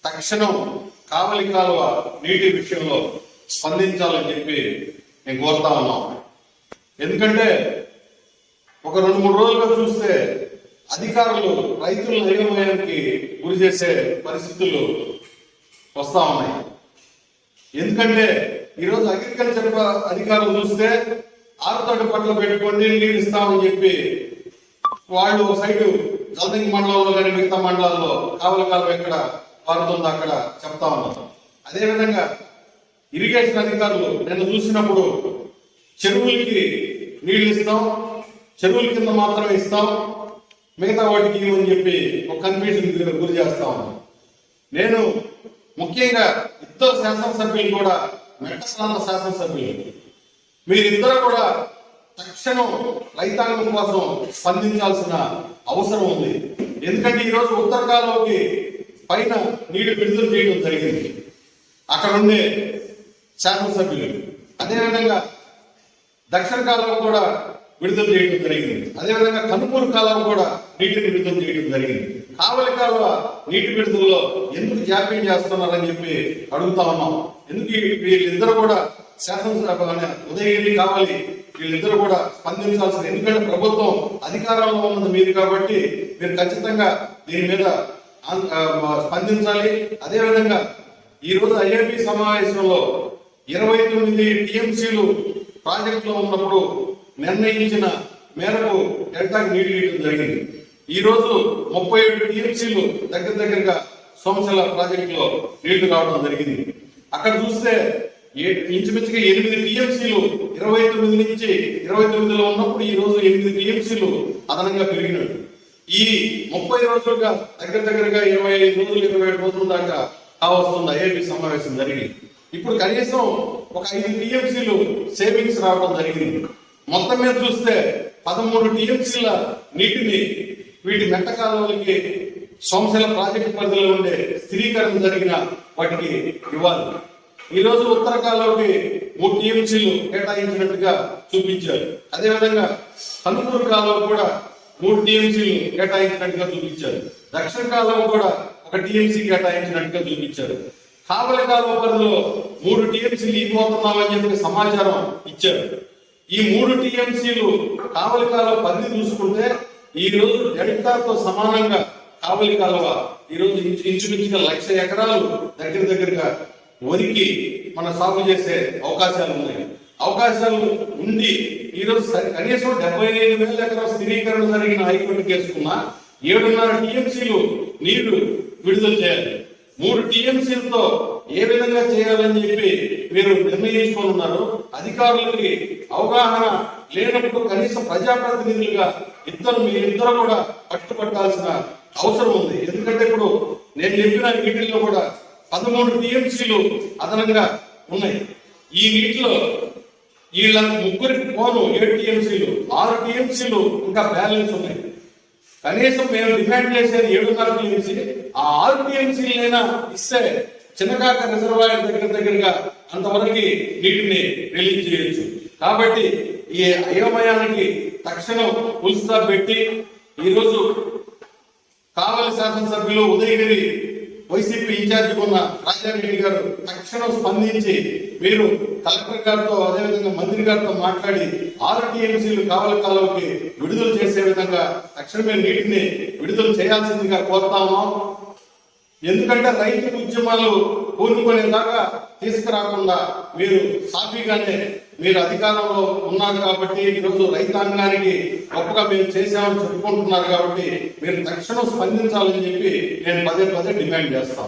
తక్షణం కావలి కాలువ నీటి విషయంలో స్పందించాలని చెప్పి నేను కోరుతా ఉన్నాం. ఎందుకంటే ఒక 2-3 రోజులుగా చూస్తే అధికారులు రైతుల అయోమయానికి గురి చేసే పరిస్థితులు వస్తా ఉన్నాయి. ఎందుకంటే ఈరోజు అగ్రికల్చర్ అధికారులు చూస్తే ఆరుతోటి పట్ల పెట్టుకొని నీళ్ళు ఇస్తామని చెప్పి వాళ్ళు సైడ్ జలదంగి మండలంలో కానీ మిగతా మండలాల్లో కావలి కాలువ ఎక్కడ పారుతుందో అక్కడ చెప్తా ఉన్నారు. అదేవిధంగా ఇరిగేషన్ అధికారులు నిన్న చూసినప్పుడు చెరువులకి నీళ్లు ఇస్తాం, చెరువుల కింద మాత్రమే ఇస్తాం, మిగతా వాటికి అని చెప్పి ఒక కన్ఫ్యూజన్ గురి చేస్తా ఉన్నాం. నేను ముఖ్యంగా ఇద్దరు శాసనసభ్యులు కూడా మెట్ట ప్రాంత శాసనసభ్యులు మీరిద్దరు కూడా తక్షణం రైతాంగం కోసం స్పందించాల్సిన అవసరం ఉంది. ఎందుకంటే ఈరోజు ఉత్తర కాలువకి పైన నీళ్లు విడుదల చేయడం జరిగింది అక్కడ ఉండే శాసనసభ్యులు. అదేవిధంగా దక్షిణ కాలువ కూడా విడుదల చేయడం జరిగింది. అదేవిధంగా కనుపూరు కాలువ కూడా నీటిని విడుదల చేయడం జరిగింది. కావలి కాలువ నీటి విడుదలలో ఎందుకు జాప్యం చేస్తున్నారని చెప్పి అడుగుతా ఉన్నాం. ఎందుకు వీళ్ళిద్దరు కూడా శాసనసభ ఉదయగిరి కావాలి వీళ్ళిద్దరు కూడా స్పందించాల్సింది. ఎందుకంటే ప్రభుత్వం అధికారంలో ఉన్నది మీరు కాబట్టి మీరు ఖచ్చితంగా దీని మీద స్పందించాలి. అదేవిధంగా ఈ రోజు ఐఏపీ సమావేశంలో 29 టీఎంసీలు ప్రాజెక్టులో ఉన్నప్పుడు నిర్ణయించిన మేరకు డెల్టాకి నీళ్లు ఇవ్వడం జరిగింది. ఈ రోజు 37 టీఎంసీలు దగ్గరగా సోమశల ప్రాజెక్టులో నీళ్లు రావడం జరిగింది. అక్కడ చూస్తే ఇంచుమించుగా 8 టీఎంసీలు 29 నుంచి 29లో ఉన్నప్పుడు ఈ రోజు 8 టీఎంసీలు అదనంగా పెరిగినట్టు. ఈ 30 రోజులుగా దగ్గరగా 25 రోజులు 27 రోజుల దాకా కావస్తుంది ఐఏపీ సమావేశం జరిగింది. ఇప్పుడు కనీసం ఒక 5 టీఎంసీలు సేవింగ్స్ రావడం జరిగింది. మొత్తం మీద చూస్తే 13 టీఎంసీల నీటిని వీటి మెట్ట కాలువలకి సోమశల ప్రాజెక్టు పరిధిలో ఉండే స్థిరీకరణ జరిగిన వాటికి ఇవ్వాలి. ఈ రోజు ఉత్తర కాలువకి 3 టీఎంసీలు కేటాయించినట్టుగా చూపించారు. అదేవిధంగా కనుపూరు కాలువ కూడా 3 టీఎంసీలు కేటాయించినట్టుగా చూపించారు. దక్షిణ కాలువ కూడా 1 టీఎంసీ కేటాయించినట్టుగా చూపించారు. కావలి కాలువ పరిధిలో 3 టీఎంసీలు ఇవ్వబోతున్నామని చెప్పి సమాచారం ఇచ్చారు. ఈ 3 టీఎంసీలు కావలి కాలువ పరిధి చూసుకుంటే ఈ రోజు డెల్టాతో సమానంగా కావలి కాలువ ఈ రోజు ఇంచుమించుగా 1,00,000 ఎకరాలు దగ్గరగా వరికి మన సాగు చేసే అవకాశాలు ఉన్నాయి. అవకాశాలు ఉండి ఈ రోజు కనీసం 75,000 ఎకరాల స్థిరీకరణ జరిగిన హైకోర్టు కేసుకున్న 7.5 టీఎంసీలు నీళ్లు విడుదల చేయాలి. 3 టీఎంసీలతో ఏ విధంగా చేయాలని చెప్పి మీరు నిర్ణయించుకొని ఉన్నారు. అధికారులకి అవగాహన లేనప్పుడు కనీసం ప్రజాప్రతినిధులుగా మీరిద్దరు కూడా పట్టుపట్టాల్సిన అవసరం ఉంది. ఎందుకంటే ఇప్పుడు నేను చెప్పిన వీటిల్లో కూడా 13 టీఎంసీలు అదనంగా ఉన్నాయి. ఈ నీటిలో వీళ్ళ ముగ్గురికి పోను 7 టీఎంసీలు 6 టీఎంసీలు ఇంకా బ్యాలెన్స్ ఉన్నాయి. కనీసం మేము డిమాండ్ చేసేది 7.5 టీఎంసీ. ఆ 6 టీఎంసీలైనా ఇస్తే చిన్నకాక రిజర్వాయర్ దగ్గరగా అంతవరకు నీటిని రిలీజ్ చేయొచ్చు. కాబట్టి ఈ అయోమయానికి తక్షణం ఫుల్ స్టాప్ పెట్టి ఈరోజు కావలి శాసనసభ్యులు ఉదయగిరి వైసీపీ ఇన్ఛార్జిగా ఉన్న రాజారెడ్డి గారు తక్షణం స్పందించి మీరు కలెక్టర్ గారితో అదేవిధంగా మంత్రి గారితో మాట్లాడి 6 టీఎంసీలు కావలి కాలువకి విడుదల చేసే విధంగా తక్షణమే నీటిని విడుదల చేయాల్సిందిగా కోరుతా ఉన్నాం. ఎందుకంటే రైతు ఉద్యమాలు కూనుకునేదాకా తీసుకురాకుండా మీరు సాఫీగానే మీరు అధికారంలో ఉన్నారు కాబట్టి ఈరోజు రైతాంగానికి గొప్పగా మీరు చేశామని చెప్పుకుంటున్నారు కాబట్టి మీరు తక్షణం స్పందించాలని చెప్పి నేను పదే డిమాండ్ చేస్తాను.